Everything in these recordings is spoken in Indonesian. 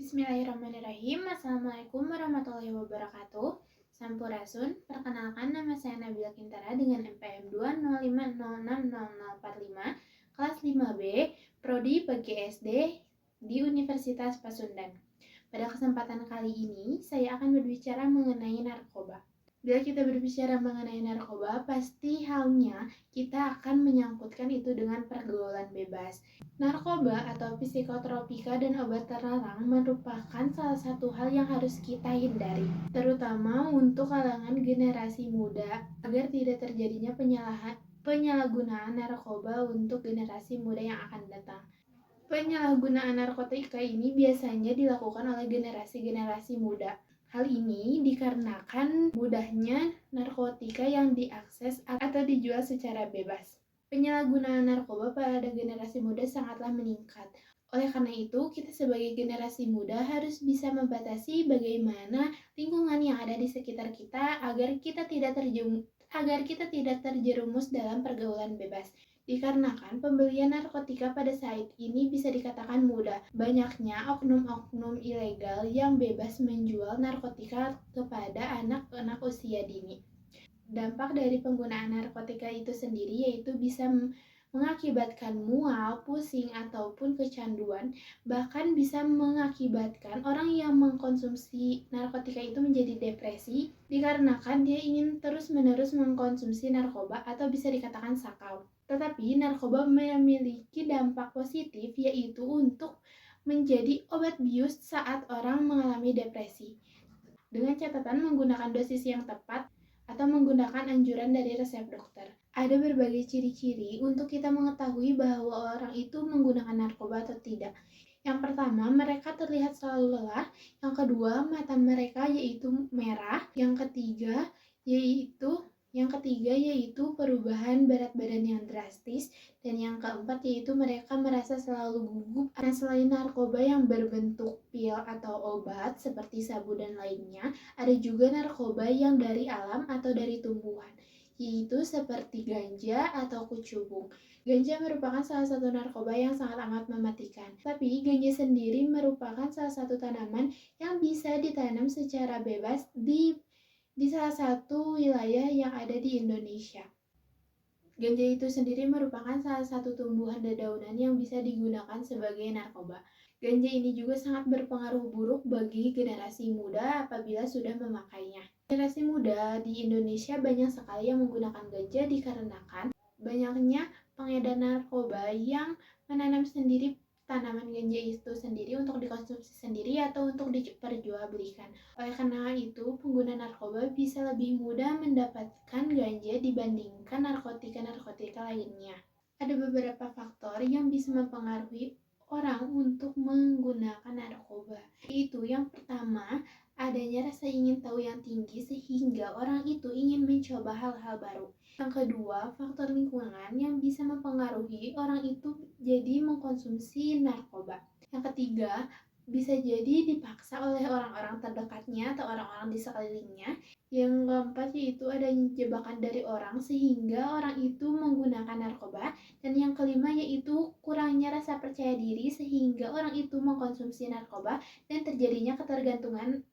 Bismillahirrahmanirrahim. Assalamualaikum warahmatullahi wabarakatuh. Sampurasun, perkenalkan nama saya Nabila Kintara dengan NPM 205060045, kelas 5B, Prodi PGSD di Universitas Pasundan. Pada kesempatan kali ini, saya akan berbicara mengenai narkoba. Bila kita berbicara mengenai narkoba, pasti halnya kita akan menyangkutkan itu dengan pergaulan bebas. Narkoba atau psikotropika dan obat terlarang merupakan salah satu hal yang harus kita hindari, terutama untuk kalangan generasi muda, agar tidak terjadinya penyalahgunaan narkoba untuk generasi muda yang akan datang. Penyalahgunaan narkotika ini biasanya dilakukan oleh generasi-generasi muda. Hal ini dikarenakan mudahnya narkotika yang diakses atau dijual secara bebas. Penyalahgunaan narkoba pada generasi muda sangatlah meningkat. Oleh karena itu, kita sebagai generasi muda harus bisa membatasi bagaimana lingkungan yang ada di sekitar kita agar kita tidak terjerumus dalam pergaulan bebas. Dikarenakan pembelian narkotika pada saat ini bisa dikatakan mudah. Banyaknya oknum-oknum ilegal yang bebas menjual narkotika kepada anak-anak usia dini. Dampak dari penggunaan narkotika itu sendiri yaitu bisa mengakibatkan mual, pusing, ataupun kecanduan, bahkan bisa mengakibatkan orang yang mengkonsumsi narkotika itu menjadi depresi dikarenakan dia ingin terus-menerus mengkonsumsi narkoba atau bisa dikatakan sakau. Tetapi narkoba memiliki dampak positif yaitu untuk menjadi obat bius saat orang mengalami depresi. Dengan catatan menggunakan dosis yang tepat atau menggunakan anjuran dari resep dokter. Ada berbagai ciri-ciri untuk kita mengetahui bahwa orang itu menggunakan narkoba atau tidak. Yang pertama, mereka terlihat selalu lelah. Yang kedua, mata mereka yaitu merah. Yang ketiga yaitu perubahan berat badan yang drastis. Dan yang keempat yaitu mereka merasa selalu gugup. Nah, selain narkoba yang berbentuk pil atau obat seperti sabu dan lainnya, ada juga narkoba yang dari alam atau dari tumbuhan, yaitu seperti ganja atau kucubung. Ganja merupakan salah satu narkoba yang sangat amat mematikan. Tapi ganja sendiri merupakan salah satu tanaman yang bisa ditanam secara bebas di salah satu wilayah yang ada di Indonesia. Ganja itu sendiri merupakan salah satu tumbuhan dedaunan yang bisa digunakan sebagai narkoba. Ganja ini juga sangat berpengaruh buruk bagi generasi muda apabila sudah memakainya. Generasi muda di Indonesia banyak sekali yang menggunakan ganja dikarenakan banyaknya pengedar narkoba yang menanam sendiri tanaman ganja itu sendiri untuk dikonsumsi sendiri atau untuk diperjualbelikan. Oleh karena itu, pengguna narkoba bisa lebih mudah mendapatkan ganja dibandingkan narkotika lainnya. Ada beberapa faktor yang bisa mempengaruhi orang untuk menggunakan narkoba. Yaitu yang pertama, adanya rasa ingin tahu yang tinggi sehingga orang itu ingin mencoba hal-hal baru. Yang kedua, faktor lingkungan yang bisa mempengaruhi orang itu jadi mengkonsumsi narkoba. Yang ketiga, bisa jadi dipaksa oleh orang-orang terdekatnya atau orang-orang di sekelilingnya. Yang keempat yaitu adanya jebakan dari orang sehingga orang itu menggunakan narkoba. Dan yang kelima yaitu kurangnya rasa percaya diri sehingga orang itu mengkonsumsi narkoba dan terjadinya ketergantungan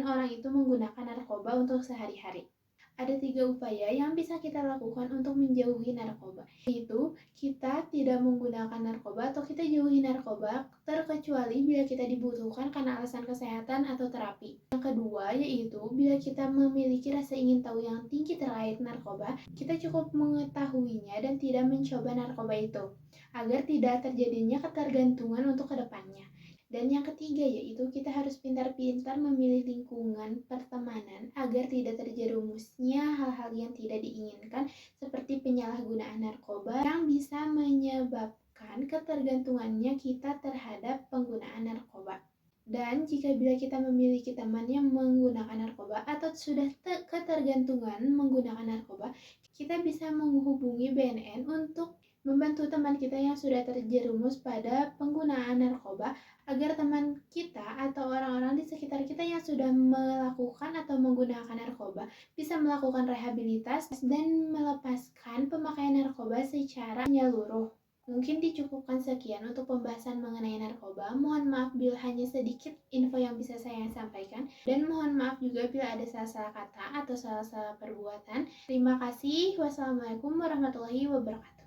orang itu menggunakan narkoba untuk sehari-hari. Ada 3 upaya yang bisa kita lakukan untuk menjauhi narkoba, yaitu kita tidak menggunakan narkoba atau kita jauhi narkoba terkecuali bila kita dibutuhkan karena alasan kesehatan atau terapi. Yang kedua yaitu bila kita memiliki rasa ingin tahu yang tinggi terkait narkoba, kita cukup mengetahuinya dan tidak mencoba narkoba itu, agar tidak terjadinya ketergantungan untuk kedepannya. Dan yang ketiga yaitu kita harus pintar-pintar memilih lingkungan pertemanan agar tidak terjerumusnya hal-hal yang tidak diinginkan seperti penyalahgunaan narkoba yang bisa menyebabkan ketergantungannya kita terhadap penggunaan narkoba. Dan jika bila kita memiliki teman yang menggunakan narkoba atau sudah ketergantungan menggunakan narkoba, kita bisa menghubungi BNN untuk membantu teman kita yang sudah terjerumus pada penggunaan narkoba agar teman kita atau orang-orang di sekitar kita yang sudah melakukan atau menggunakan narkoba bisa melakukan rehabilitas dan melepaskan pemakaian narkoba secara menyeluruh. Mungkin dicukupkan sekian untuk pembahasan mengenai narkoba. Mohon maaf bila hanya sedikit info yang bisa saya sampaikan. Dan mohon maaf juga bila ada salah-salah kata atau salah-salah perbuatan. Terima kasih. Wassalamualaikum warahmatullahi wabarakatuh.